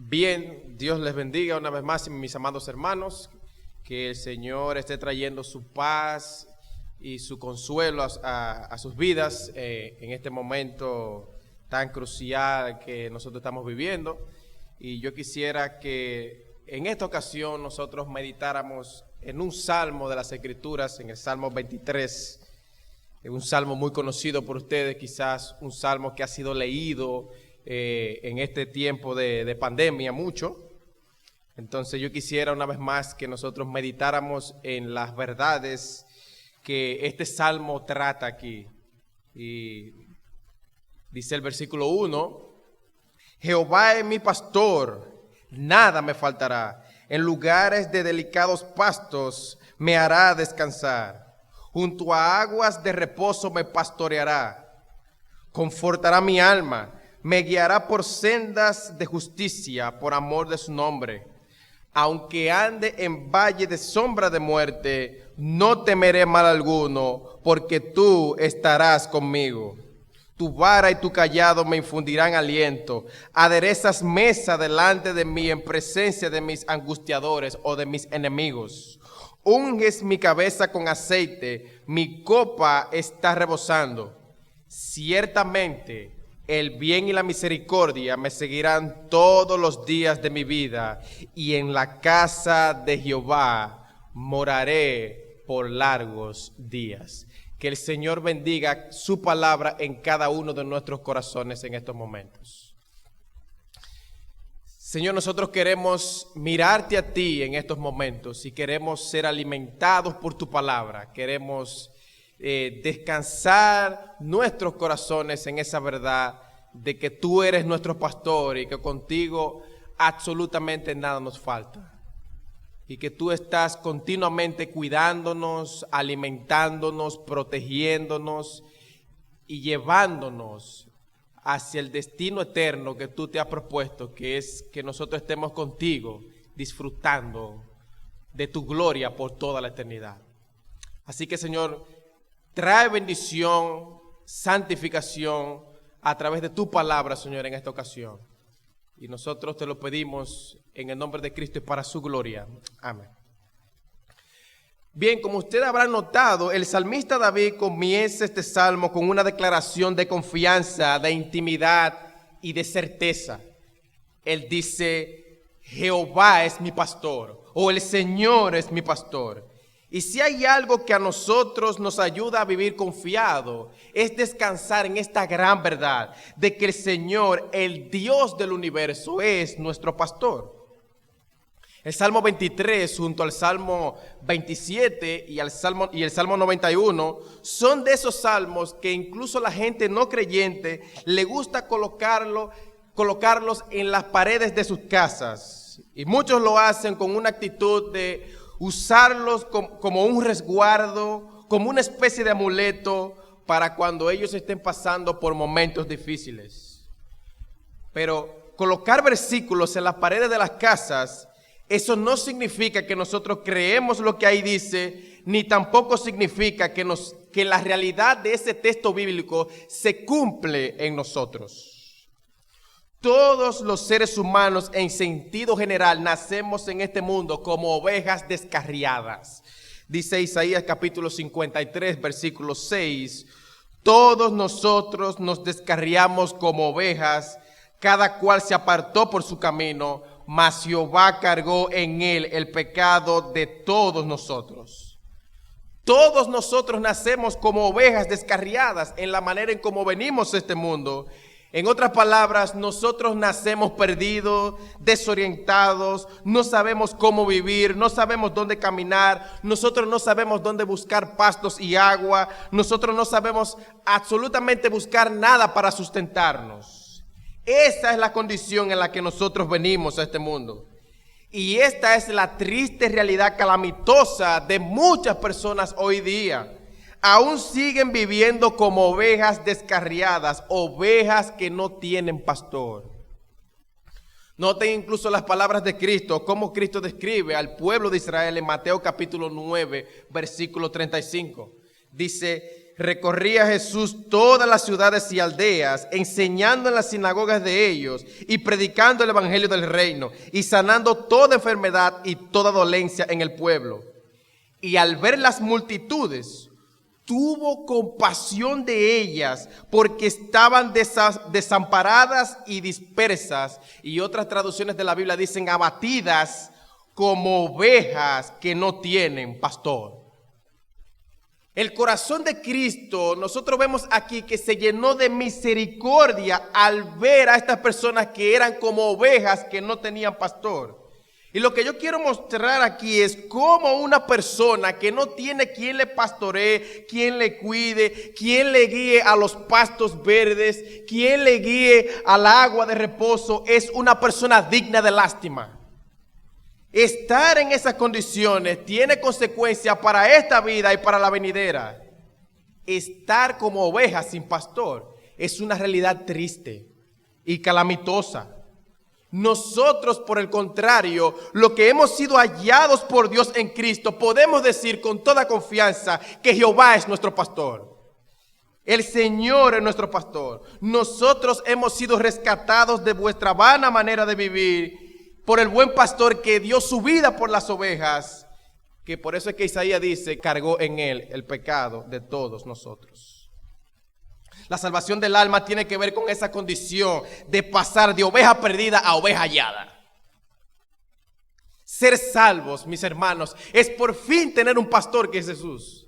Bien, Dios les bendiga una vez más, mis amados hermanos, que el Señor esté trayendo su paz y su consuelo a sus vidas en este momento tan crucial que nosotros estamos viviendo. Y yo quisiera que en esta ocasión nosotros meditáramos en un salmo de las Escrituras, en el Salmo 23, un salmo muy conocido por ustedes, quizás un salmo que ha sido leído en este tiempo de pandemia mucho. Entonces yo quisiera una vez más que nosotros meditáramos en las verdades que este salmo trata aquí. Y dice el versículo 1: Jehová es mi pastor, nada me faltará. En lugares de delicados pastos me hará descansar. Junto a aguas de reposo me pastoreará. Confortará mi alma. Me guiará por sendas de justicia, por amor de su nombre. Aunque ande en valle de sombra de muerte, no temeré mal alguno, porque tú estarás conmigo. Tu vara y tu cayado me infundirán aliento. Aderezas mesa delante de mí en presencia de mis angustiadores o de mis enemigos. Unges mi cabeza con aceite, mi copa está rebosando. Ciertamente el bien y la misericordia me seguirán todos los días de mi vida, y en la casa de Jehová moraré por largos días. Que el Señor bendiga su palabra en cada uno de nuestros corazones en estos momentos. Señor, nosotros queremos mirarte a ti en estos momentos y queremos ser alimentados por tu palabra. Queremos descansar nuestros corazones en esa verdad de que tú eres nuestro pastor y que contigo absolutamente nada nos falta. Y que tú estás continuamente cuidándonos, alimentándonos, protegiéndonos y llevándonos hacia el destino eterno que tú te has propuesto, que es que nosotros estemos contigo, disfrutando de tu gloria por toda la eternidad. Así que, Señor, trae bendición, santificación a través de tu palabra, Señor, en esta ocasión. Y nosotros te lo pedimos en el nombre de Cristo y para su gloria. Amén. Bien, como usted habrá notado, el salmista David comienza este salmo con una declaración de confianza, de intimidad y de certeza. Él dice: Jehová es mi pastor, o el Señor es mi pastor. Y si hay algo que a nosotros nos ayuda a vivir confiado, es descansar en esta gran verdad de que el Señor, el Dios del universo, es nuestro pastor. El Salmo 23 junto al Salmo 27 y el Salmo 91 son de esos salmos que incluso la gente no creyente le gusta colocarlos en las paredes de sus casas. Y muchos lo hacen con una actitud de usarlos como un resguardo, como una especie de amuleto para cuando ellos estén pasando por momentos difíciles. Pero colocar versículos en las paredes de las casas, eso no significa que nosotros creemos lo que ahí dice, ni tampoco significa que la realidad de ese texto bíblico se cumple en nosotros. Todos los seres humanos en sentido general nacemos en este mundo como ovejas descarriadas. Dice Isaías capítulo 53, versículo 6. Todos nosotros nos descarriamos como ovejas, cada cual se apartó por su camino, mas Jehová cargó en él el pecado de todos nosotros. Todos nosotros nacemos como ovejas descarriadas en la manera en cómo venimos a este mundo. En otras palabras, nosotros nacemos perdidos, desorientados, no sabemos cómo vivir, no sabemos dónde caminar, nosotros no sabemos dónde buscar pastos y agua, nosotros no sabemos absolutamente buscar nada para sustentarnos. Esa es la condición en la que nosotros venimos a este mundo. Y esta es la triste realidad calamitosa de muchas personas hoy día. Aún siguen viviendo como ovejas descarriadas, ovejas que no tienen pastor. Noten incluso las palabras de Cristo, cómo Cristo describe al pueblo de Israel en Mateo capítulo 9, versículo 35. Dice: Recorría Jesús todas las ciudades y aldeas, enseñando en las sinagogas de ellos y predicando el evangelio del reino y sanando toda enfermedad y toda dolencia en el pueblo. Y al ver las multitudes, tuvo compasión de ellas porque estaban desamparadas y dispersas. Y otras traducciones de la Biblia dicen abatidas como ovejas que no tienen pastor. El corazón de Cristo, nosotros vemos aquí que se llenó de misericordia al ver a estas personas que eran como ovejas que no tenían pastor. Y lo que yo quiero mostrar aquí es cómo una persona que no tiene quien le pastoree, quien le cuide, quien le guíe a los pastos verdes, quien le guíe al agua de reposo, es una persona digna de lástima. Estar en esas condiciones tiene consecuencias para esta vida y para la venidera. Estar como ovejas sin pastor es una realidad triste y calamitosa. Nosotros, por el contrario, lo que hemos sido hallados por Dios en Cristo, podemos decir con toda confianza que Jehová es nuestro pastor. El Señor es nuestro pastor. Nosotros hemos sido rescatados de vuestra vana manera de vivir por el buen pastor que dio su vida por las ovejas, que por eso es que Isaías dice, cargó en él el pecado de todos nosotros. La salvación del alma tiene que ver con esa condición de pasar de oveja perdida a oveja hallada. Ser salvos, mis hermanos, es por fin tener un pastor que es Jesús.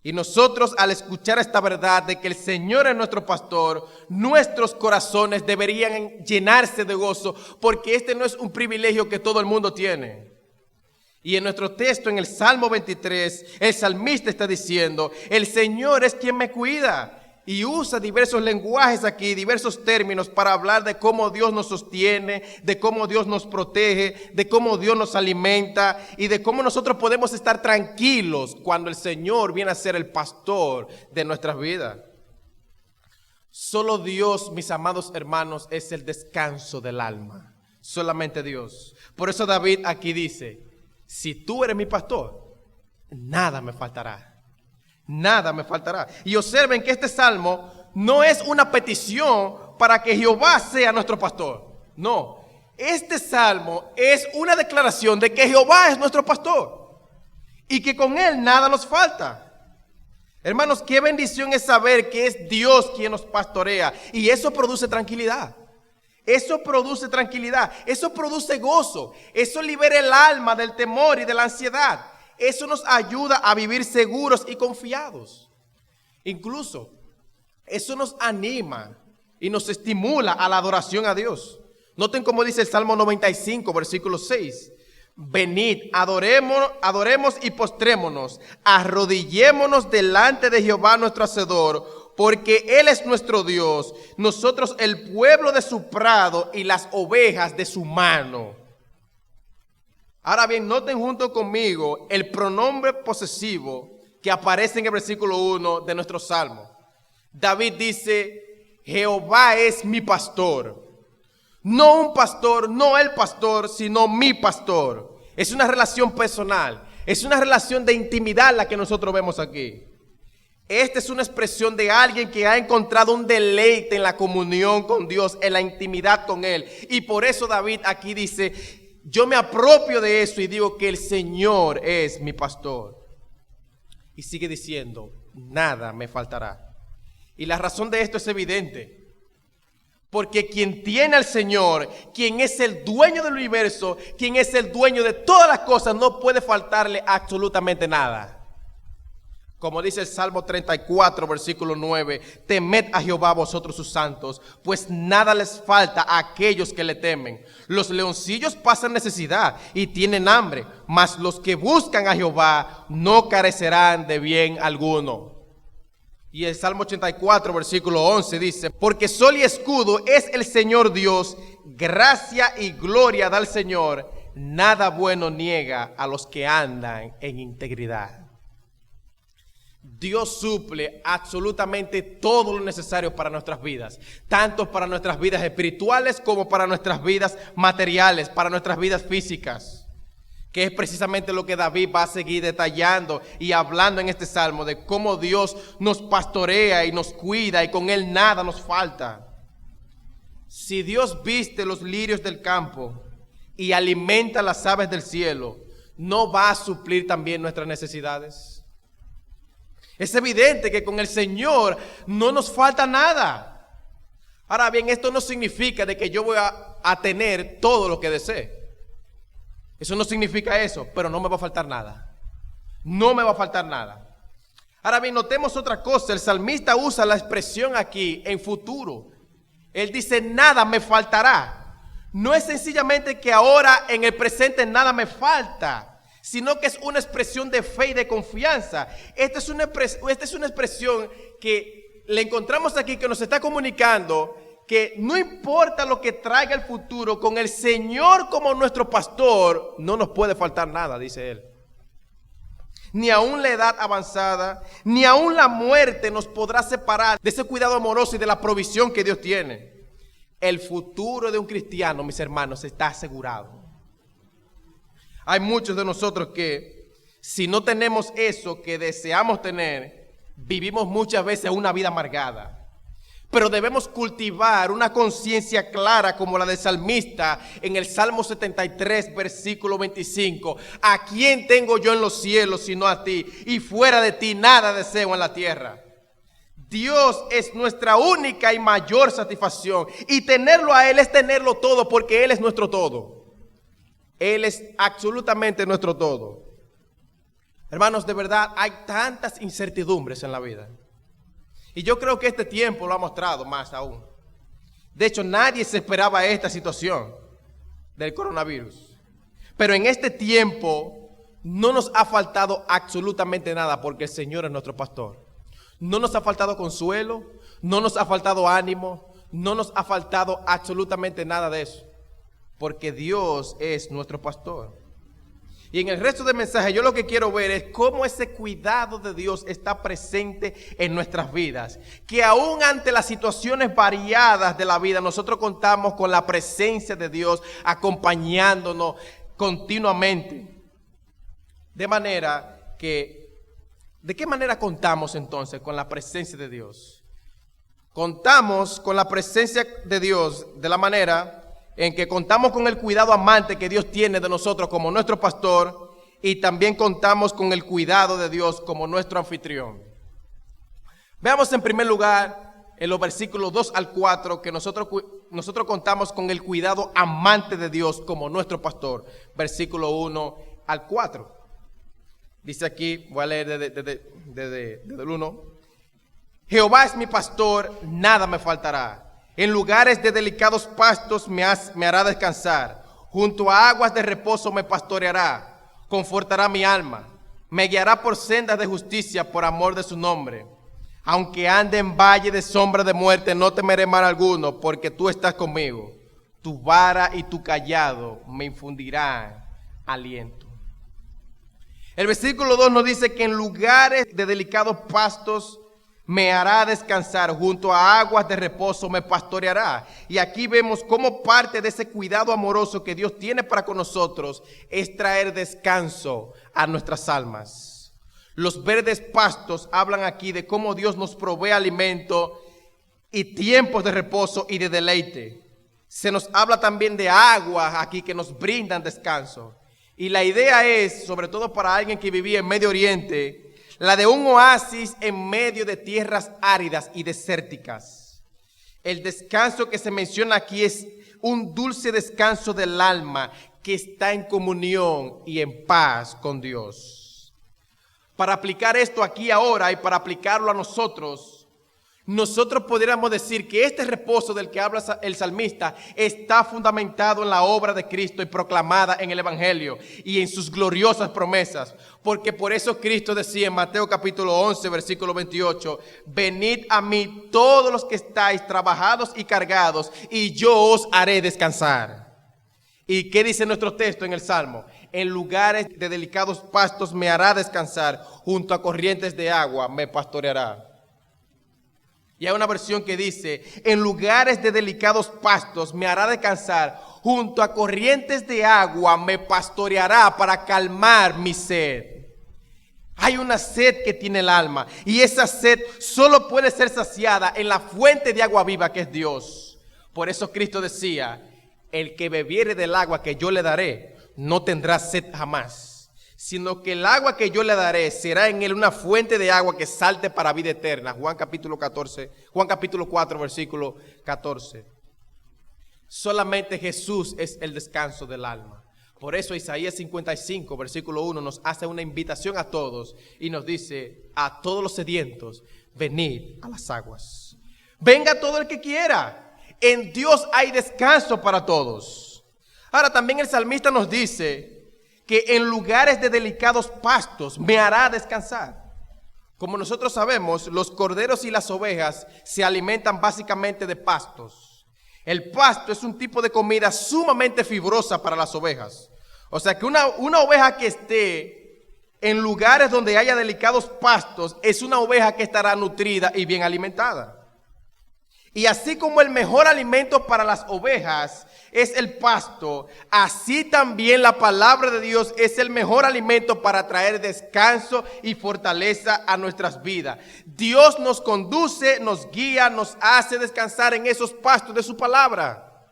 Y nosotros, al escuchar esta verdad de que el Señor es nuestro pastor, nuestros corazones deberían llenarse de gozo, porque este no es un privilegio que todo el mundo tiene. Y en nuestro texto, en el Salmo 23, el salmista está diciendo, el Señor es quien me cuida. Y usa diversos lenguajes aquí, diversos términos para hablar de cómo Dios nos sostiene, de cómo Dios nos protege, de cómo Dios nos alimenta y de cómo nosotros podemos estar tranquilos cuando el Señor viene a ser el pastor de nuestras vidas. Solo Dios, mis amados hermanos, es el descanso del alma. Solamente Dios. Por eso David aquí dice, si tú eres mi pastor, nada me faltará. Nada me faltará. Y observen que este salmo no es una petición para que Jehová sea nuestro pastor. No, este salmo es una declaración de que Jehová es nuestro pastor y que con él nada nos falta. Hermanos, qué bendición es saber que es Dios quien nos pastorea. Y eso produce tranquilidad. Eso produce tranquilidad. Eso produce gozo. Eso libera el alma del temor y de la ansiedad. Eso nos ayuda a vivir seguros y confiados. Incluso, eso nos anima y nos estimula a la adoración a Dios. Noten cómo dice el Salmo 95, versículo 6. Venid, adoremos y postrémonos, arrodillémonos delante de Jehová nuestro Hacedor, porque Él es nuestro Dios, nosotros el pueblo de su prado y las ovejas de su mano. Ahora bien, noten junto conmigo el pronombre posesivo que aparece en el versículo 1 de nuestro Salmo. David dice, Jehová es mi pastor. No un pastor, no el pastor, sino mi pastor. Es una relación personal, es una relación de intimidad la que nosotros vemos aquí. Esta es una expresión de alguien que ha encontrado un deleite en la comunión con Dios, en la intimidad con Él. Y por eso David aquí dice, yo me apropio de eso y digo que el Señor es mi pastor. Y sigue diciendo, nada me faltará. Y la razón de esto es evidente. Porque quien tiene al Señor, quien es el dueño del universo, quien es el dueño de todas las cosas, no puede faltarle absolutamente nada. Como dice el Salmo 34, versículo 9, temed a Jehová vosotros sus santos, pues nada les falta a aquellos que le temen. Los leoncillos pasan necesidad y tienen hambre, mas los que buscan a Jehová no carecerán de bien alguno. Y el Salmo 84, versículo 11 dice, porque sol y escudo es el Señor Dios, gracia y gloria da al Señor, nada bueno niega a los que andan en integridad. Dios suple absolutamente todo lo necesario para nuestras vidas, tanto para nuestras vidas espirituales como para nuestras vidas materiales, para nuestras vidas físicas. que es precisamente lo que David va a seguir detallando y hablando en este salmo, de cómo Dios nos pastorea y nos cuida y con Él nada nos falta. Si Dios viste los lirios del campo y alimenta las aves del cielo, ¿no va a suplir también nuestras necesidades? Es evidente que con el Señor no nos falta nada. Ahora bien, esto no significa de que yo voy a tener todo lo que desee. Eso no significa eso, pero no me va a faltar nada. No me va a faltar nada. Ahora bien, notemos otra cosa. El salmista usa la expresión aquí en futuro. Él dice, nada me faltará. No es sencillamente que ahora en el presente nada me falta, sino que es una expresión de fe y de confianza. Esta es una expresión que le encontramos aquí, que nos está comunicando que no importa lo que traiga el futuro, con el Señor como nuestro pastor, no nos puede faltar nada, dice él. Ni aún la edad avanzada, ni aún la muerte nos podrá separar de ese cuidado amoroso y de la provisión que Dios tiene. El futuro de un cristiano, mis hermanos, está asegurado. Hay muchos de nosotros que, si no tenemos eso que deseamos tener, vivimos muchas veces una vida amargada. Pero debemos cultivar una conciencia clara como la del salmista en el Salmo 73, versículo 25. ¿A quién tengo yo en los cielos sino a ti? Y fuera de ti nada deseo en la tierra. Dios es nuestra única y mayor satisfacción. Y tenerlo a Él es tenerlo todo, porque Él es nuestro todo. Él es absolutamente nuestro todo. Hermanos, de verdad hay tantas incertidumbres en la vida. Y yo creo que este tiempo lo ha mostrado más aún. De hecho, nadie se esperaba esta situación del coronavirus. Pero en este tiempo no nos ha faltado absolutamente nada, porque el Señor es nuestro pastor. No nos ha faltado consuelo, no nos ha faltado ánimo, no nos ha faltado absolutamente nada de eso, porque Dios es nuestro pastor. Y en el resto del mensaje yo lo que quiero ver es cómo ese cuidado de Dios está presente en nuestras vidas. Que aún ante las situaciones variadas de la vida, nosotros contamos con la presencia de Dios acompañándonos continuamente. De manera que, ¿de qué manera contamos entonces con la presencia de Dios? Contamos con la presencia de Dios de la manera en que contamos con el cuidado amante que Dios tiene de nosotros como nuestro pastor, y también contamos con el cuidado de Dios como nuestro anfitrión. Veamos en primer lugar en los versículos 2 al 4 que nosotros contamos con el cuidado amante de Dios como nuestro pastor. Versículo 1 al 4. Dice aquí, voy a leer desde el 1. Jehová es mi pastor, nada me faltará. En lugares de delicados pastos me hará descansar. Junto a aguas de reposo me pastoreará. Confortará mi alma. Me guiará por sendas de justicia por amor de su nombre. Aunque ande en valle de sombra de muerte, no temeré mal alguno, porque tú estás conmigo. Tu vara y tu cayado me infundirán aliento. El versículo 2 nos dice que en lugares de delicados pastos me hará descansar, junto a aguas de reposo me pastoreará. Y aquí vemos cómo parte de ese cuidado amoroso que Dios tiene para con nosotros es traer descanso a nuestras almas. Los verdes pastos hablan aquí de cómo Dios nos provee alimento y tiempos de reposo y de deleite. Se nos habla también de aguas aquí que nos brindan descanso. Y la idea es, sobre todo para alguien que vivía en Medio Oriente, la de un oasis en medio de tierras áridas y desérticas. El descanso que se menciona aquí es un dulce descanso del alma que está en comunión y en paz con Dios. Para aplicar esto aquí ahora y para aplicarlo a nosotros podríamos decir que este reposo del que habla el salmista está fundamentado en la obra de Cristo y proclamada en el Evangelio y en sus gloriosas promesas. Porque por eso Cristo decía en Mateo capítulo 11, versículo 28, venid a mí todos los que estáis trabajados y cargados, y yo os haré descansar. ¿Y qué dice nuestro texto en el Salmo? En lugares de delicados pastos me hará descansar, junto a corrientes de agua me pastoreará. Y hay una versión que dice, en lugares de delicados pastos me hará descansar, junto a corrientes de agua me pastoreará para calmar mi sed. Hay una sed que tiene el alma y esa sed solo puede ser saciada en la fuente de agua viva que es Dios. Por eso Cristo decía, el que bebiere del agua que yo le daré no tendrá sed jamás, sino que el agua que yo le daré será en él una fuente de agua que salte para vida eterna. Juan capítulo 4, versículo 14. Solamente Jesús es el descanso del alma. Por eso Isaías 55, versículo 1 nos hace una invitación a todos y nos dice, a todos los sedientos, venid a las aguas. Venga todo el que quiera. En Dios hay descanso para todos. Ahora también el salmista nos dice que en lugares de delicados pastos me hará descansar. Como nosotros sabemos, los corderos y las ovejas se alimentan básicamente de pastos. El pasto es un tipo de comida sumamente fibrosa para las ovejas. O sea que una oveja que esté en lugares donde haya delicados pastos es una oveja que estará nutrida y bien alimentada. Y así como el mejor alimento para las ovejas es el pasto, así también la palabra de Dios es el mejor alimento para traer descanso y fortaleza a nuestras vidas. Dios nos conduce, nos guía, nos hace descansar en esos pastos de su palabra.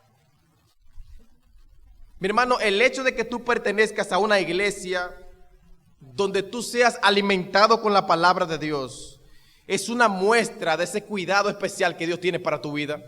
Mi hermano, el hecho de que tú pertenezcas a una iglesia donde tú seas alimentado con la palabra de Dios es una muestra de ese cuidado especial que Dios tiene para tu vida.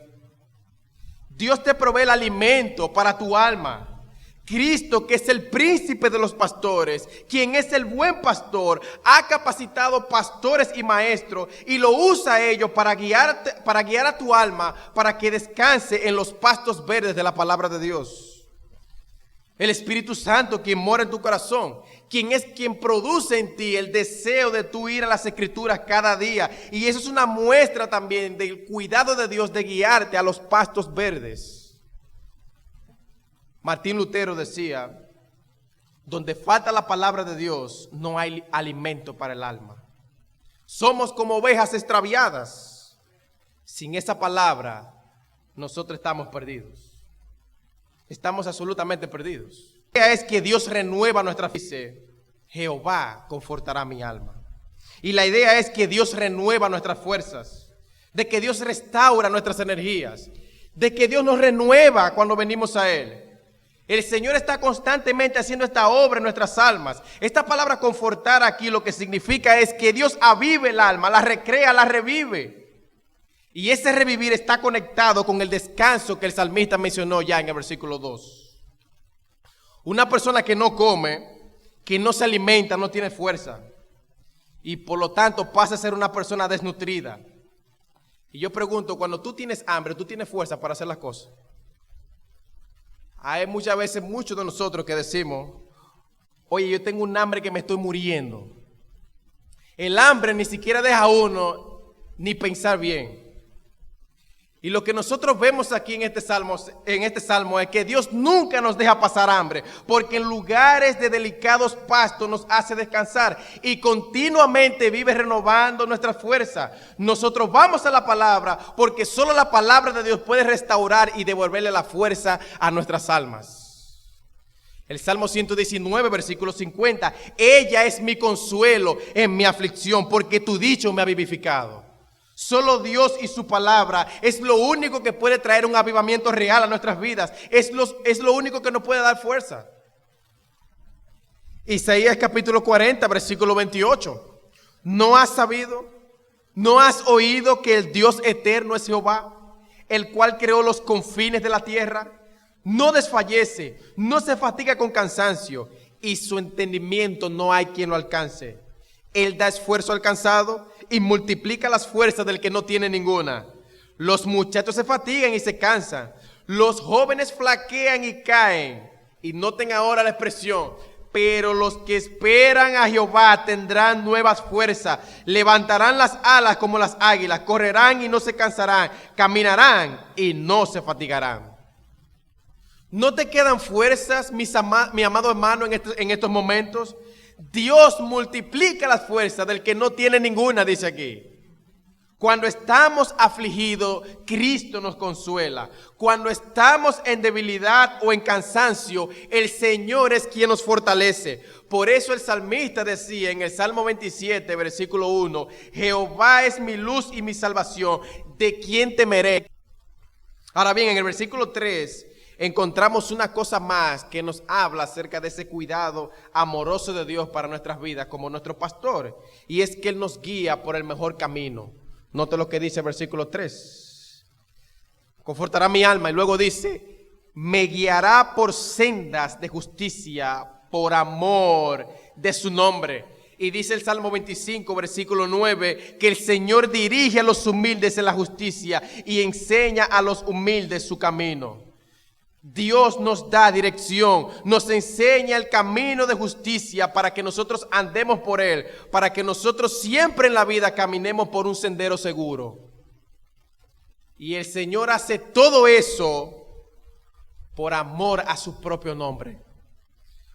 Dios te provee el alimento para tu alma. Cristo, que es el príncipe de los pastores, quien es el buen pastor, ha capacitado pastores y maestros y lo usa a ellos para guiar a tu alma para que descanse en los pastos verdes de la palabra de Dios. El Espíritu Santo, quien mora en tu corazón, quien produce en ti el deseo de tú ir a las Escrituras cada día. Y eso es una muestra también del cuidado de Dios de guiarte a los pastos verdes. Martín Lutero decía, donde falta la palabra de Dios, no hay alimento para el alma. Somos como ovejas extraviadas. Sin esa palabra, nosotros estamos perdidos. Estamos absolutamente perdidos. La idea es que Dios renueva nuestra vida. Dice, Jehová confortará mi alma. Y la idea es que Dios renueva nuestras fuerzas, de que Dios restaura nuestras energías, de que Dios nos renueva cuando venimos a Él. El Señor está constantemente haciendo esta obra en nuestras almas. Esta palabra confortar aquí lo que significa es que Dios avive el alma, la recrea, la revive. Y ese revivir está conectado con el descanso que el salmista mencionó ya en el versículo 2. Una persona que no come, que no se alimenta, no tiene fuerza. Y por lo tanto pasa a ser una persona desnutrida. Y yo pregunto, cuando tú tienes hambre, ¿tú tienes fuerza para hacer las cosas? Hay muchas veces muchos de nosotros que decimos, oye, yo tengo un hambre que me estoy muriendo. El hambre ni siquiera deja a uno ni pensar bien. Y lo que nosotros vemos aquí en este salmo es que Dios nunca nos deja pasar hambre, porque en lugares de delicados pastos nos hace descansar y continuamente vive renovando nuestra fuerza. Nosotros vamos a la palabra porque solo la palabra de Dios puede restaurar y devolverle la fuerza a nuestras almas. El Salmo 119, versículo 50, ella es mi consuelo en mi aflicción, porque tu dicho me ha vivificado. Solo Dios y su palabra es lo único que puede traer un avivamiento real a nuestras vidas. Es lo único que nos puede dar fuerza. Isaías capítulo 40, versículo 28. ¿No has sabido, no has oído que el Dios eterno es Jehová, el cual creó los confines de la tierra? No desfallece, no se fatiga con cansancio, y su entendimiento no hay quien lo alcance. Él da esfuerzo al cansado y multiplica las fuerzas del que no tiene ninguna. Los muchachos se fatigan y se cansan. Los jóvenes flaquean y caen. Y noten ahora la expresión. Pero los que esperan a Jehová tendrán nuevas fuerzas. Levantarán las alas como las águilas. Correrán y no se cansarán. Caminarán y no se fatigarán. ¿No te quedan fuerzas, mi amado hermano, en estos momentos? Dios multiplica las fuerzas del que no tiene ninguna, dice aquí. Cuando estamos afligidos, Cristo nos consuela. Cuando estamos en debilidad o en cansancio, el Señor es quien nos fortalece. Por eso el salmista decía en el Salmo 27, versículo 1, Jehová es mi luz y mi salvación, ¿de quién temeré? Ahora bien, en el versículo 3 encontramos una cosa más que nos habla acerca de ese cuidado amoroso de Dios para nuestras vidas como nuestro pastor. Y es que Él nos guía por el mejor camino. Note lo que dice el versículo 3. Confortará mi alma. Y luego dice, me guiará por sendas de justicia por amor de su nombre. Y dice el Salmo 25, versículo 9, que el Señor dirige a los humildes en la justicia y enseña a los humildes su camino. Dios nos da dirección, nos enseña el camino de justicia para que nosotros andemos por él, para que nosotros siempre en la vida caminemos por un sendero seguro. Y el Señor hace todo eso por amor a su propio nombre,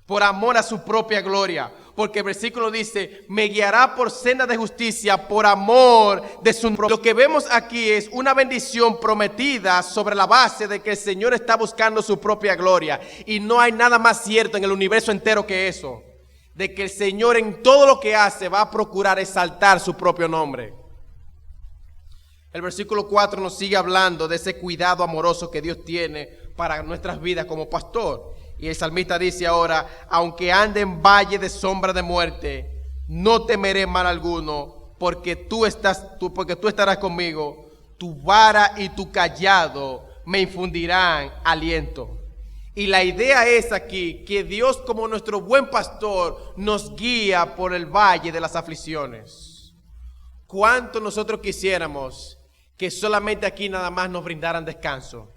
por amor a su propia gloria. Porque el versículo dice, me guiará por senda de justicia por amor de su nombre. Lo que vemos aquí es una bendición prometida sobre la base de que el Señor está buscando su propia gloria. Y no hay nada más cierto en el universo entero que eso. De que el Señor en todo lo que hace va a procurar exaltar su propio nombre. El versículo 4 nos sigue hablando de ese cuidado amoroso que Dios tiene para nuestras vidas como pastor. Y el salmista dice ahora, aunque ande en valle de sombra de muerte, no temeré mal alguno, porque tú estarás conmigo, tu vara y tu cayado me infundirán aliento. Y la idea es aquí que Dios, como nuestro buen pastor, nos guía por el valle de las aflicciones. ¿Cuánto nosotros quisiéramos que solamente aquí nada más nos brindaran descanso?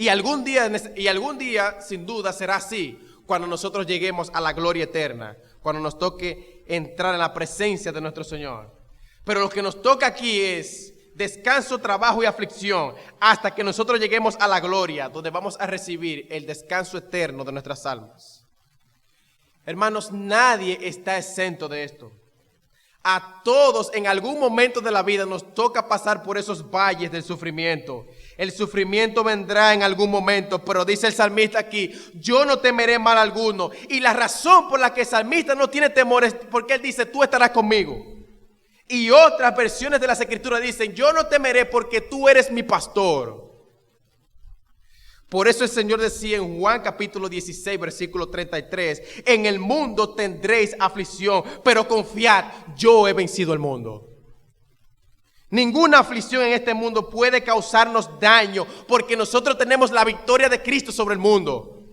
Y algún día, sin duda, será así, cuando nosotros lleguemos a la gloria eterna, cuando nos toque entrar en la presencia de nuestro Señor. Pero lo que nos toca aquí es descanso, trabajo y aflicción, hasta que nosotros lleguemos a la gloria, donde vamos a recibir el descanso eterno de nuestras almas. Hermanos, nadie está exento de esto. A todos en algún momento de la vida nos toca pasar por esos valles del sufrimiento. El sufrimiento vendrá en algún momento, pero dice el salmista aquí, yo no temeré mal alguno. Y la razón por la que el salmista no tiene temor es porque él dice, tú estarás conmigo. Y otras versiones de las escrituras dicen, yo no temeré porque tú eres mi pastor. Por eso el Señor decía en Juan capítulo 16, versículo 33, en el mundo tendréis aflicción, pero confiad, yo he vencido el mundo. Ninguna aflicción en este mundo puede causarnos daño, porque nosotros tenemos la victoria de Cristo sobre el mundo.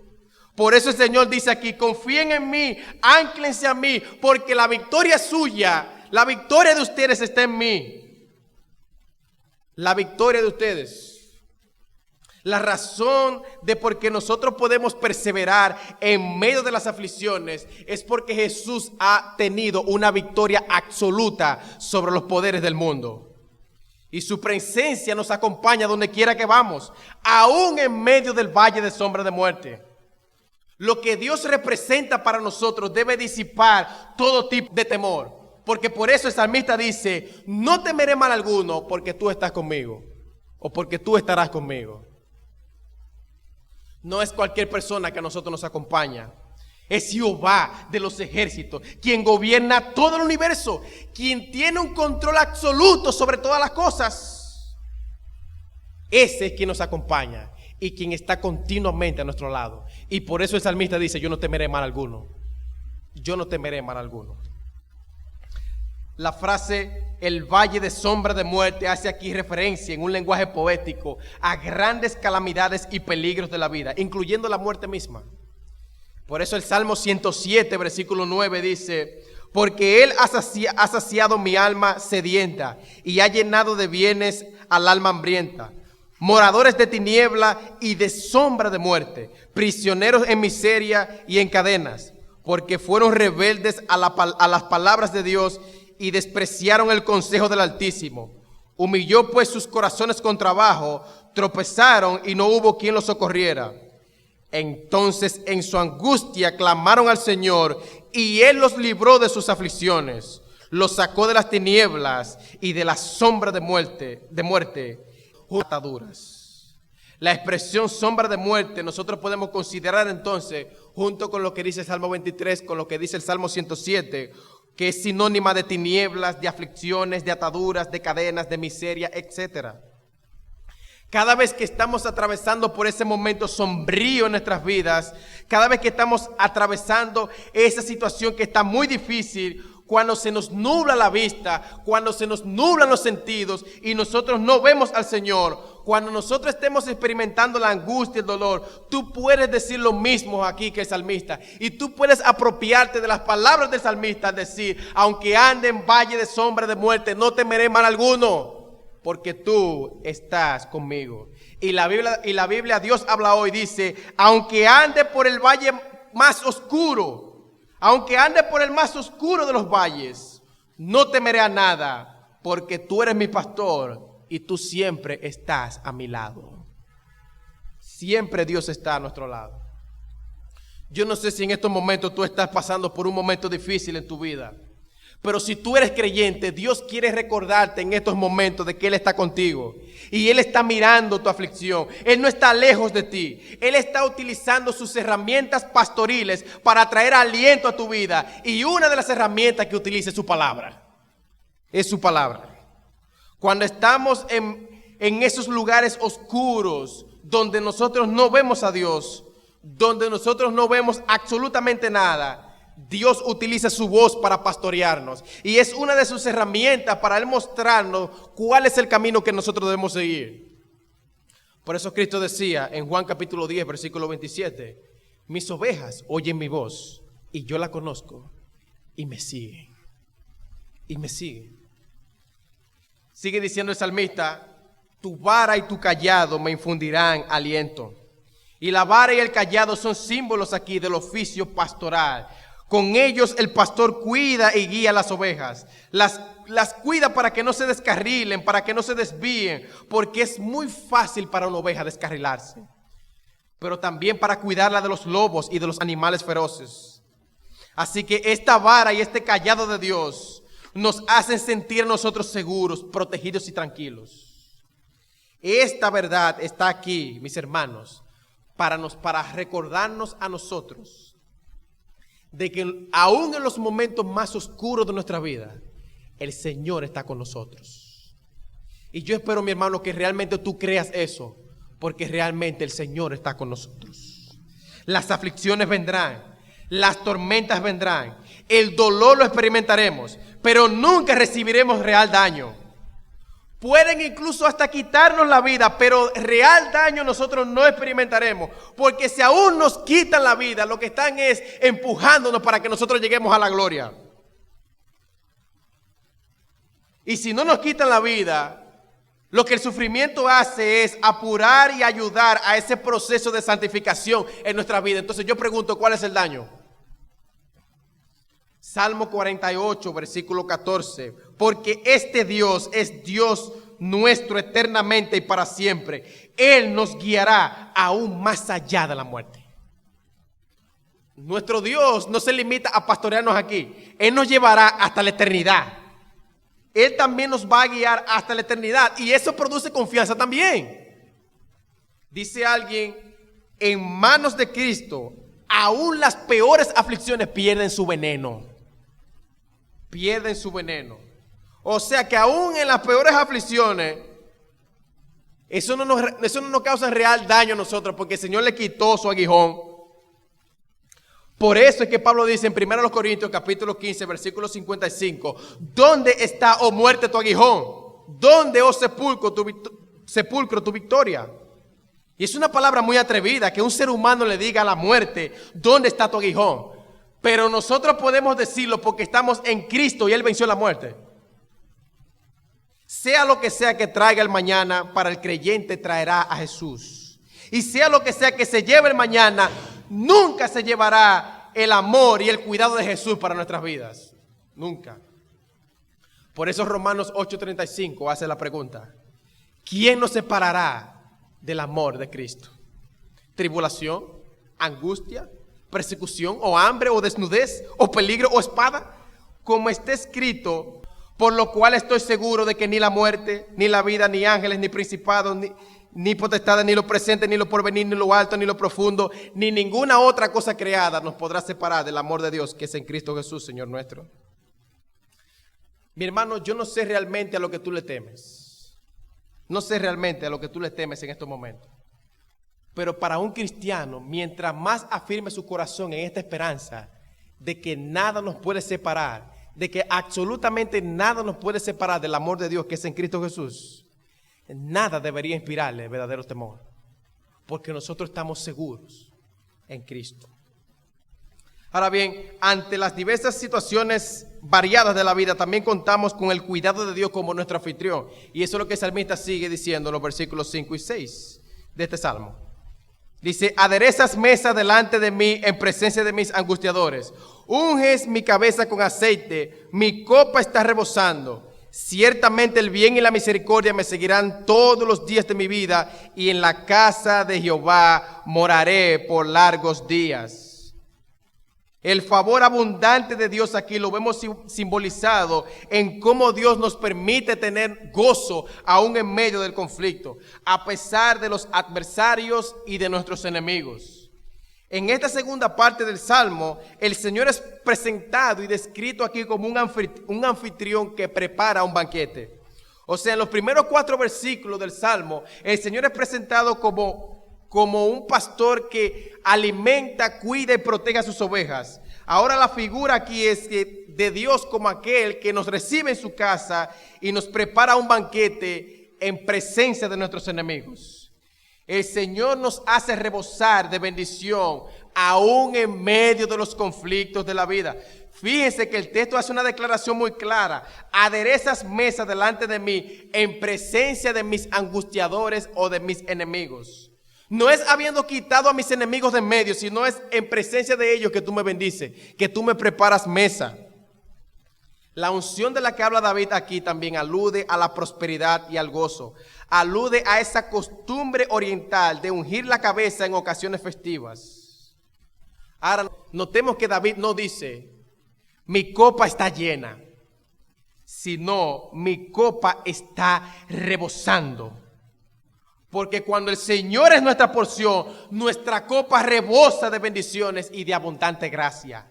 Por eso el Señor dice aquí, confíen en mí, ánclense a mí, porque la victoria es suya, la victoria de ustedes está en mí. La victoria de ustedes. La razón de por qué nosotros podemos perseverar en medio de las aflicciones es porque Jesús ha tenido una victoria absoluta sobre los poderes del mundo. Y su presencia nos acompaña donde quiera que vamos, aún en medio del valle de sombra de muerte. Lo que Dios representa para nosotros debe disipar todo tipo de temor. Porque por eso el salmista dice, no temeré mal alguno porque tú estás conmigo. O porque tú estarás conmigo. No es cualquier persona que a nosotros nos acompaña. Es Jehová de los ejércitos, quien gobierna todo el universo, quien tiene un control absoluto sobre todas las cosas. Ese es quien nos acompaña y quien está continuamente a nuestro lado. Y por eso el salmista dice, yo no temeré mal alguno. Yo no temeré mal alguno. La frase, el valle de sombra de muerte, hace aquí referencia en un lenguaje poético a grandes calamidades y peligros de la vida, incluyendo la muerte misma. Por eso el Salmo 107, versículo 9 dice, porque Él ha saciado mi alma sedienta y ha llenado de bienes al alma hambrienta. Moradores de tiniebla y de sombra de muerte, prisioneros en miseria y en cadenas, porque fueron rebeldes a las palabras de Dios y despreciaron el consejo del Altísimo. Humilló pues sus corazones con trabajo, tropezaron y no hubo quien los socorriera. Entonces en su angustia clamaron al Señor y Él los libró de sus aflicciones. Los sacó de las tinieblas y de la sombra de muerte, ataduras. La expresión sombra de muerte nosotros podemos considerar entonces, junto con lo que dice el Salmo 23, con lo que dice el Salmo 107, que es sinónima de tinieblas, de aflicciones, de ataduras, de cadenas, de miseria, etc. Cada vez que estamos atravesando por ese momento sombrío en nuestras vidas, cada vez que estamos atravesando esa situación que está muy difícil, cuando se nos nubla la vista, cuando se nos nublan los sentidos y nosotros no vemos al Señor, cuando nosotros estemos experimentando la angustia y el dolor, tú puedes decir lo mismo aquí que el salmista. Y tú puedes apropiarte de las palabras del salmista, decir, aunque ande en valle de sombra de muerte, no temeré mal alguno, porque tú estás conmigo. Y la Biblia, Dios habla hoy, dice, aunque ande por el valle más oscuro, aunque ande por el más oscuro de los valles, no temeré a nada, porque tú eres mi pastor y tú siempre estás a mi lado. Siempre Dios está a nuestro lado. Yo no sé si en estos momentos tú estás pasando por un momento difícil en tu vida, pero si tú eres creyente, Dios quiere recordarte en estos momentos de que Él está contigo y Él está mirando tu aflicción. Él no está lejos de ti. Él está utilizando sus herramientas pastoriles para traer aliento a tu vida, y una de las herramientas que utiliza es su palabra. Es su palabra. Cuando estamos en esos lugares oscuros donde nosotros no vemos a Dios, donde nosotros no vemos absolutamente nada, Dios utiliza su voz para pastorearnos, y es una de sus herramientas para Él mostrarnos cuál es el camino que nosotros debemos seguir. Por eso Cristo decía en Juan capítulo 10, versículo 27, mis ovejas oyen mi voz y yo la conozco y me siguen. Y me siguen. Sigue diciendo el salmista, tu vara y tu cayado me infundirán aliento. Y la vara y el cayado son símbolos aquí del oficio pastoral. Con ellos el pastor cuida y guía las ovejas. Las cuida para que no se descarrilen, para que no se desvíen, porque es muy fácil para una oveja descarrilarse. Pero también para cuidarla de los lobos y de los animales feroces. Así que esta vara y este cayado de Dios nos hacen sentir nosotros seguros, protegidos y tranquilos. Esta verdad está aquí, mis hermanos, para recordarnos a nosotros de que aún en los momentos más oscuros de nuestra vida, el Señor está con nosotros. Y yo espero, mi hermano, que realmente tú creas eso, porque realmente el Señor está con nosotros. Las aflicciones vendrán, las tormentas vendrán, el dolor lo experimentaremos, pero nunca recibiremos real daño. Pueden incluso hasta quitarnos la vida, pero real daño nosotros no experimentaremos, porque si aún nos quitan la vida, lo que están es empujándonos para que nosotros lleguemos a la gloria. Y si no nos quitan la vida, lo que el sufrimiento hace es apurar y ayudar a ese proceso de santificación en nuestra vida. Entonces yo pregunto, ¿cuál es el daño? Salmo 48, versículo 14. Porque este Dios es Dios nuestro eternamente y para siempre. Él nos guiará aún más allá de la muerte. Nuestro Dios no se limita a pastorearnos aquí. Él nos llevará hasta la eternidad. Él también nos va a guiar hasta la eternidad. Y eso produce confianza también. Dice alguien, en manos de Cristo, aún las peores aflicciones pierden su veneno. Pierden su veneno. O sea que aún en las peores aflicciones, eso no nos causa real daño a nosotros, porque el Señor le quitó su aguijón. Por eso es que Pablo dice en 1 Corintios capítulo 15, versículo 55, ¿dónde está, oh muerte, tu aguijón? ¿Dónde, oh sepulcro, tu victoria? Y es una palabra muy atrevida que un ser humano le diga a la muerte, ¿dónde está tu aguijón? Pero nosotros podemos decirlo porque estamos en Cristo y Él venció la muerte. Sea lo que sea que traiga el mañana, para el creyente traerá a Jesús. Y sea lo que sea que se lleve el mañana, nunca se llevará el amor y el cuidado de Jesús para nuestras vidas. Nunca. Por eso Romanos 8:35 hace la pregunta: ¿quién nos separará del amor de Cristo? ¿Tribulación? ¿Angustia? ¿Persecución? ¿O hambre? ¿O desnudez? ¿O peligro? ¿O espada? como está escrito, por lo cual estoy seguro de que ni la muerte, ni la vida, ni ángeles, ni principados, ni potestades, ni lo presente, ni lo porvenir, ni lo alto, ni lo profundo, ni ninguna otra cosa creada nos podrá separar del amor de Dios que es en Cristo Jesús, Señor nuestro. Mi hermano, yo no sé realmente a lo que tú le temes. No sé realmente a lo que tú le temes en estos momentos. Pero para un cristiano, mientras más afirme su corazón en esta esperanza de que nada nos puede separar, de que absolutamente nada nos puede separar del amor de Dios que es en Cristo Jesús, nada debería inspirarle verdadero temor, porque nosotros estamos seguros en Cristo. Ahora bien, ante las diversas situaciones variadas de la vida, también contamos con el cuidado de Dios como nuestro anfitrión. Y eso es lo que el salmista sigue diciendo en los versículos 5 y 6 de este salmo. Dice: aderezas mesa delante de mí en presencia de mis angustiadores. Unges mi cabeza con aceite, mi copa está rebosando. Ciertamente el bien y la misericordia me seguirán todos los días de mi vida, y en la casa de Jehová moraré por largos días. El favor abundante de Dios aquí lo vemos simbolizado en cómo Dios nos permite tener gozo aún en medio del conflicto, a pesar de los adversarios y de nuestros enemigos. En esta segunda parte del Salmo, el Señor es presentado y descrito aquí como un anfitrión que prepara un banquete. O sea, en los primeros 4 versículos del Salmo, el Señor es presentado como un pastor que alimenta, cuida y protege a sus ovejas. Ahora la figura aquí es de Dios como aquel que nos recibe en su casa y nos prepara un banquete en presencia de nuestros enemigos. El Señor nos hace rebosar de bendición aún en medio de los conflictos de la vida. Fíjense que el texto hace una declaración muy clara: aderezas mesa delante de mí en presencia de mis angustiadores o de mis enemigos. No es habiendo quitado a mis enemigos de en medio, sino es en presencia de ellos que tú me bendices, que tú me preparas mesa. La unción de la que habla David aquí también alude a la prosperidad y al gozo. Alude a esa costumbre oriental de ungir la cabeza en ocasiones festivas. Ahora, notemos que David no dice: mi copa está llena, sino mi copa está rebosando. Porque cuando el Señor es nuestra porción, nuestra copa rebosa de bendiciones y de abundante gracia.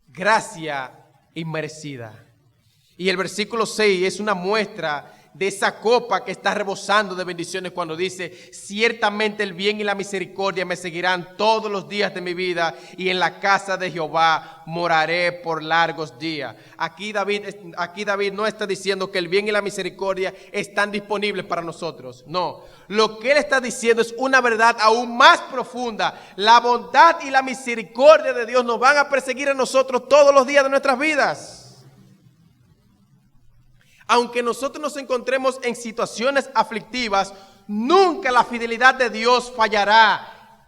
Gracia inmerecida. Y el versículo 6 es una muestra de esa copa que está rebosando de bendiciones cuando dice: ciertamente el bien y la misericordia me seguirán todos los días de mi vida, y en la casa de Jehová moraré por largos días. Aquí David no está diciendo que el bien y la misericordia están disponibles para nosotros. No, lo que él está diciendo es una verdad aún más profunda. La bondad y la misericordia de Dios nos van a perseguir a nosotros todos los días de nuestras vidas. Aunque nosotros nos encontremos en situaciones aflictivas, nunca la fidelidad de Dios fallará,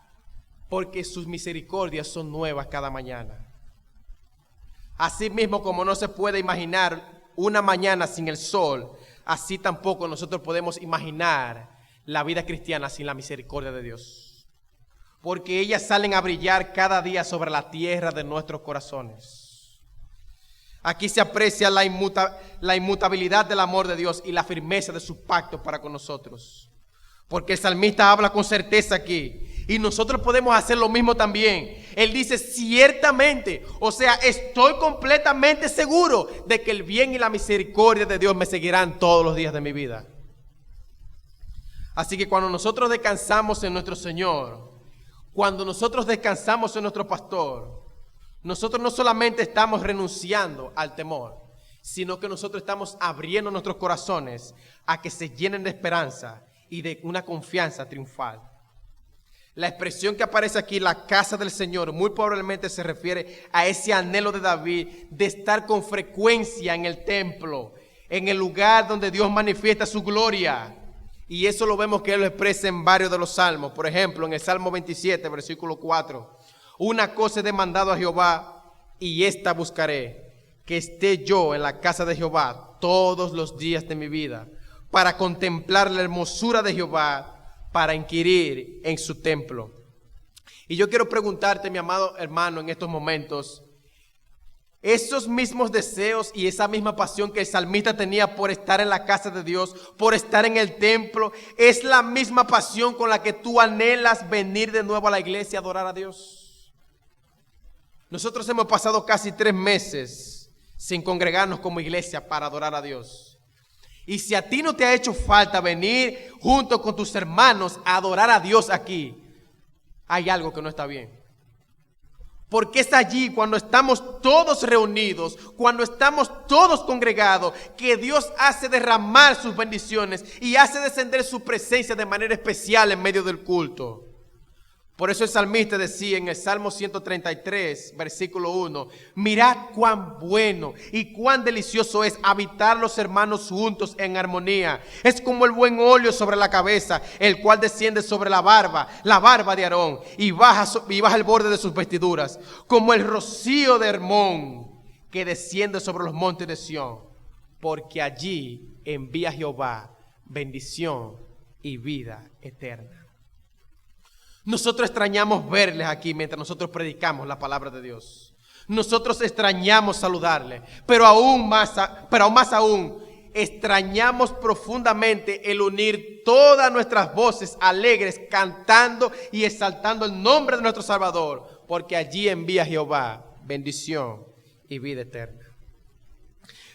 porque sus misericordias son nuevas cada mañana. Así mismo como no se puede imaginar una mañana sin el sol, así tampoco nosotros podemos imaginar la vida cristiana sin la misericordia de Dios. Porque ellas salen a brillar cada día sobre la tierra de nuestros corazones. Aquí se aprecia la inmutabilidad del amor de Dios y la firmeza de su pacto para con nosotros. Porque el salmista habla con certeza aquí. Y nosotros podemos hacer lo mismo también. Él dice: ciertamente, o sea, estoy completamente seguro de que el bien y la misericordia de Dios me seguirán todos los días de mi vida. Así que cuando nosotros descansamos en nuestro Señor, cuando nosotros descansamos en nuestro pastor, nosotros no solamente estamos renunciando al temor, sino que nosotros estamos abriendo nuestros corazones a que se llenen de esperanza y de una confianza triunfal. La expresión que aparece aquí, la casa del Señor, muy probablemente se refiere a ese anhelo de David de estar con frecuencia en el templo, en el lugar donde Dios manifiesta su gloria. Y eso lo vemos que él lo expresa en varios de los salmos. Por ejemplo, en el Salmo 27, versículo 4. Una cosa he demandado a Jehová, y esta buscaré, que esté yo en la casa de Jehová todos los días de mi vida, para contemplar la hermosura de Jehová, para inquirir en su templo. Y yo quiero preguntarte, mi amado hermano, en estos momentos, Esos mismos deseos y esa misma pasión que el salmista tenía por estar en la casa de Dios, por estar en el templo, es la misma pasión con la que tú anhelas venir de nuevo a la iglesia a adorar a Dios. Nosotros hemos pasado casi 3 meses sin congregarnos como iglesia para adorar a Dios. Y si a ti no te ha hecho falta venir junto con tus hermanos a adorar a Dios aquí, hay algo que no está bien. Porque es allí cuando estamos todos reunidos, cuando estamos todos congregados, que Dios hace derramar sus bendiciones y hace descender su presencia de manera especial en medio del culto. Por eso el salmista decía en el Salmo 133, versículo 1, mirad cuán bueno y cuán delicioso es habitar los hermanos juntos en armonía. Es como el buen óleo sobre la cabeza, el cual desciende sobre la barba de Aarón, y baja el borde de sus vestiduras, como el rocío de Hermón que desciende sobre los montes de Sión, porque allí envía Jehová bendición y vida eterna. Nosotros extrañamos verles aquí mientras nosotros predicamos la palabra de Dios. Nosotros extrañamos saludarles, pero aún más aún, extrañamos profundamente el unir todas nuestras voces alegres, cantando y exaltando el nombre de nuestro Salvador, porque allí envía Jehová bendición y vida eterna.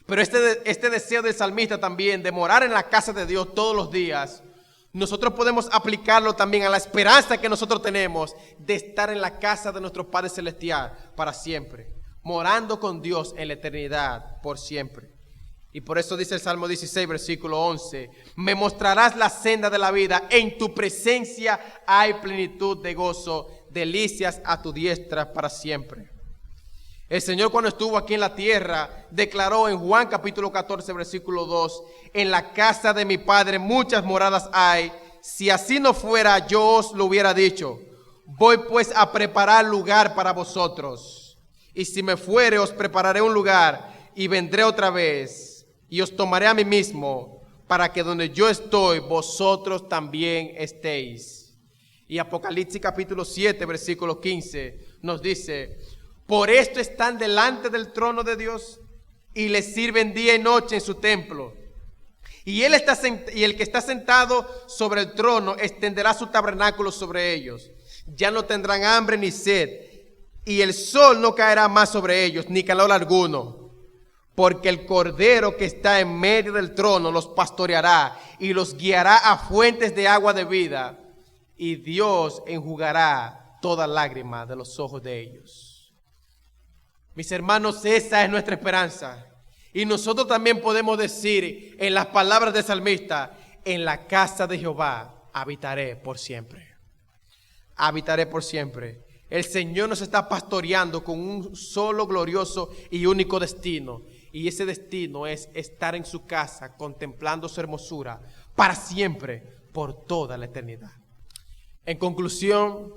Pero este deseo del salmista también de morar en la casa de Dios todos los días, nosotros podemos aplicarlo también a la esperanza que nosotros tenemos de estar en la casa de nuestro Padre Celestial para siempre, morando con Dios en la eternidad por siempre. Y por eso dice el Salmo 16, versículo 11, me mostrarás la senda de la vida, en tu presencia hay plenitud de gozo, delicias a tu diestra para siempre. El Señor, cuando estuvo aquí en la tierra, declaró en Juan capítulo 14, versículo 2, en la casa de mi Padre muchas moradas hay, si así no fuera yo os lo hubiera dicho. Voy pues a preparar lugar para vosotros, y si me fuere os prepararé un lugar, y vendré otra vez, y os tomaré a mí mismo, para que donde yo estoy, vosotros también estéis. Y Apocalipsis capítulo 7, versículo 15, nos dice, por esto están delante del trono de Dios y le sirven día y noche en su templo. Y el que está sentado sobre el trono extenderá su tabernáculo sobre ellos. Ya no tendrán hambre ni sed, y el sol no caerá más sobre ellos, ni calor alguno. Porque el Cordero que está en medio del trono los pastoreará y los guiará a fuentes de agua de vida. Y Dios enjugará toda lágrima de los ojos de ellos. Mis hermanos, esa es nuestra esperanza. Y nosotros también podemos decir en las palabras del salmista, en la casa de Jehová habitaré por siempre. Habitaré por siempre. El Señor nos está pastoreando con un solo glorioso y único destino. Y ese destino es estar en su casa contemplando su hermosura para siempre, por toda la eternidad. En conclusión,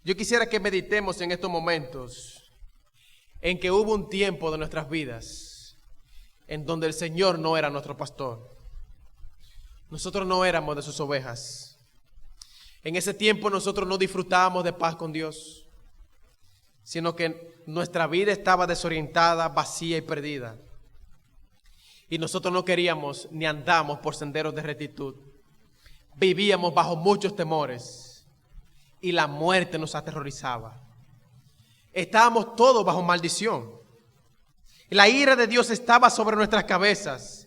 yo quisiera que meditemos en estos momentos en que hubo un tiempo de nuestras vidas en donde el Señor no era nuestro pastor. Nosotros no éramos de sus ovejas. En ese tiempo nosotros no disfrutábamos de paz con Dios, sino que nuestra vida estaba desorientada, vacía y perdida. Y nosotros no queríamos ni andamos por senderos de rectitud. Vivíamos bajo muchos temores y la muerte nos aterrorizaba. Estábamos todos bajo maldición. La ira de Dios estaba sobre nuestras cabezas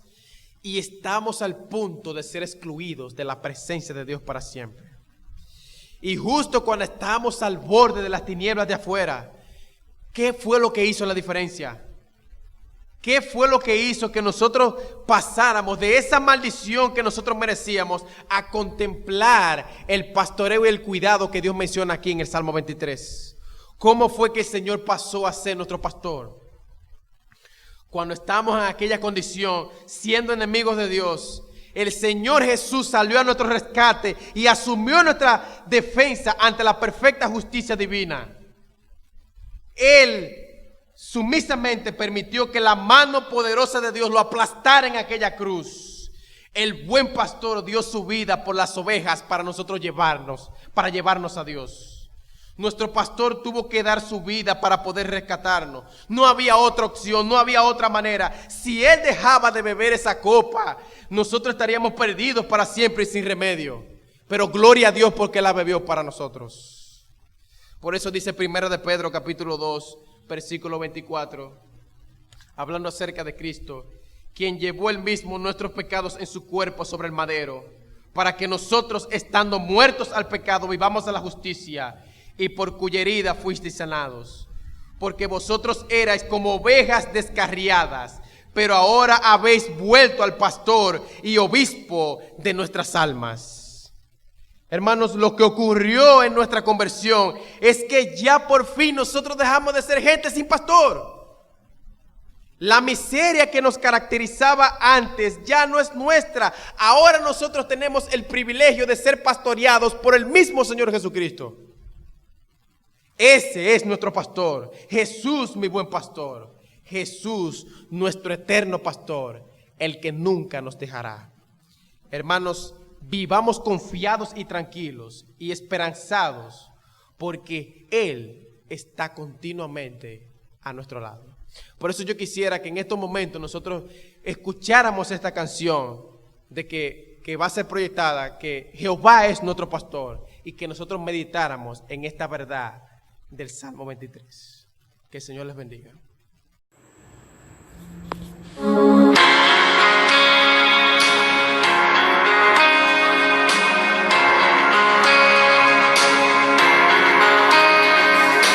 y estamos al punto de ser excluidos de la presencia de Dios para siempre. Y justo cuando estábamos al borde de las tinieblas de afuera, ¿qué fue lo que hizo la diferencia? ¿Qué fue lo que hizo que nosotros pasáramos de esa maldición que nosotros merecíamos a contemplar el pastoreo y el cuidado que Dios menciona aquí en el Salmo 23? ¿Cómo fue que el Señor pasó a ser nuestro pastor? Cuando estamos en aquella condición, siendo enemigos de Dios, el Señor Jesús salió a nuestro rescate y asumió nuestra defensa ante la perfecta justicia divina. Él sumisamente permitió que la mano poderosa de Dios lo aplastara en aquella cruz. El buen pastor dio su vida por las ovejas para nosotros llevarnos a Dios. Nuestro pastor tuvo que dar su vida para poder rescatarnos. No había otra opción, no había otra manera. Si Él dejaba de beber esa copa, nosotros estaríamos perdidos para siempre y sin remedio. Pero gloria a Dios porque la bebió para nosotros. Por eso dice 1 de Pedro capítulo 2, versículo 24, hablando acerca de Cristo, quien llevó Él mismo nuestros pecados en su cuerpo sobre el madero, para que nosotros, estando muertos al pecado, vivamos a la justicia, y por cuya herida fuisteis sanados. Porque vosotros erais como ovejas descarriadas, pero ahora habéis vuelto al pastor y obispo de nuestras almas. Hermanos, lo que ocurrió en nuestra conversión es que ya por fin nosotros dejamos de ser gente sin pastor. La miseria que nos caracterizaba antes ya no es nuestra. Ahora nosotros tenemos el privilegio de ser pastoreados por el mismo Señor Jesucristo. Ese es nuestro pastor, Jesús, mi buen pastor, Jesús, nuestro eterno pastor, el que nunca nos dejará. Hermanos, vivamos confiados y tranquilos y esperanzados, porque Él está continuamente a nuestro lado. Por eso yo quisiera que en estos momentos nosotros escucháramos esta canción de que va a ser proyectada, que Jehová es nuestro pastor, y que nosotros meditáramos en esta verdad del Salmo 23. Que el Señor les bendiga.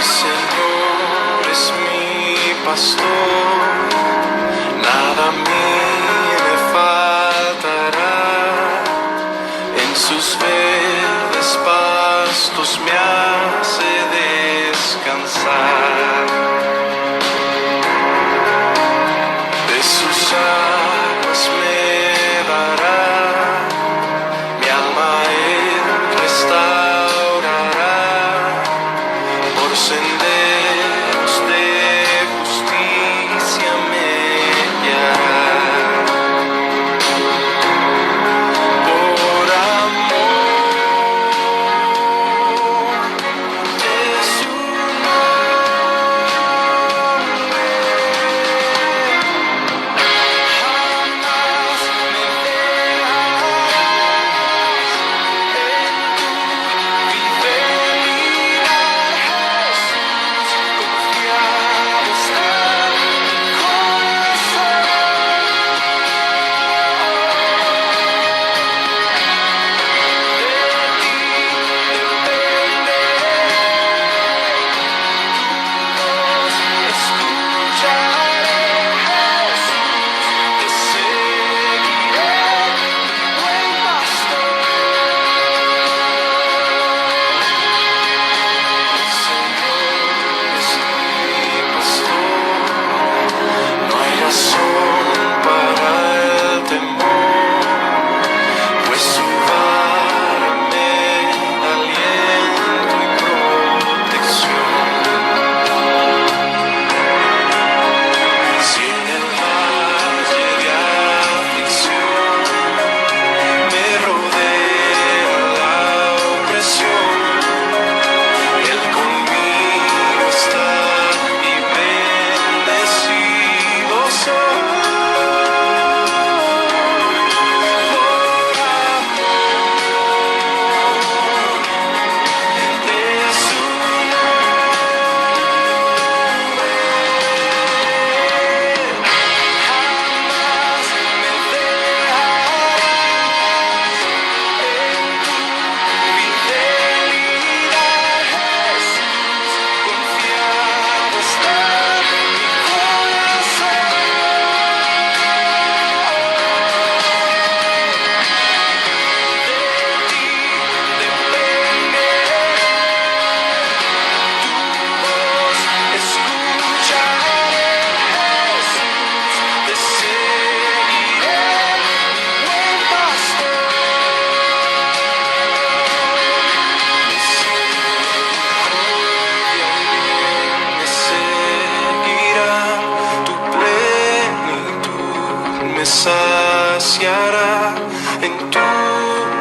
Señor es mi pastor, nada me faltará. En sus verdes pastos me hace descansar, de sus aguas me dará, mi alma Él restaurará, por senderos de justicia me guiará, por amor de su saciará en tu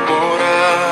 morada.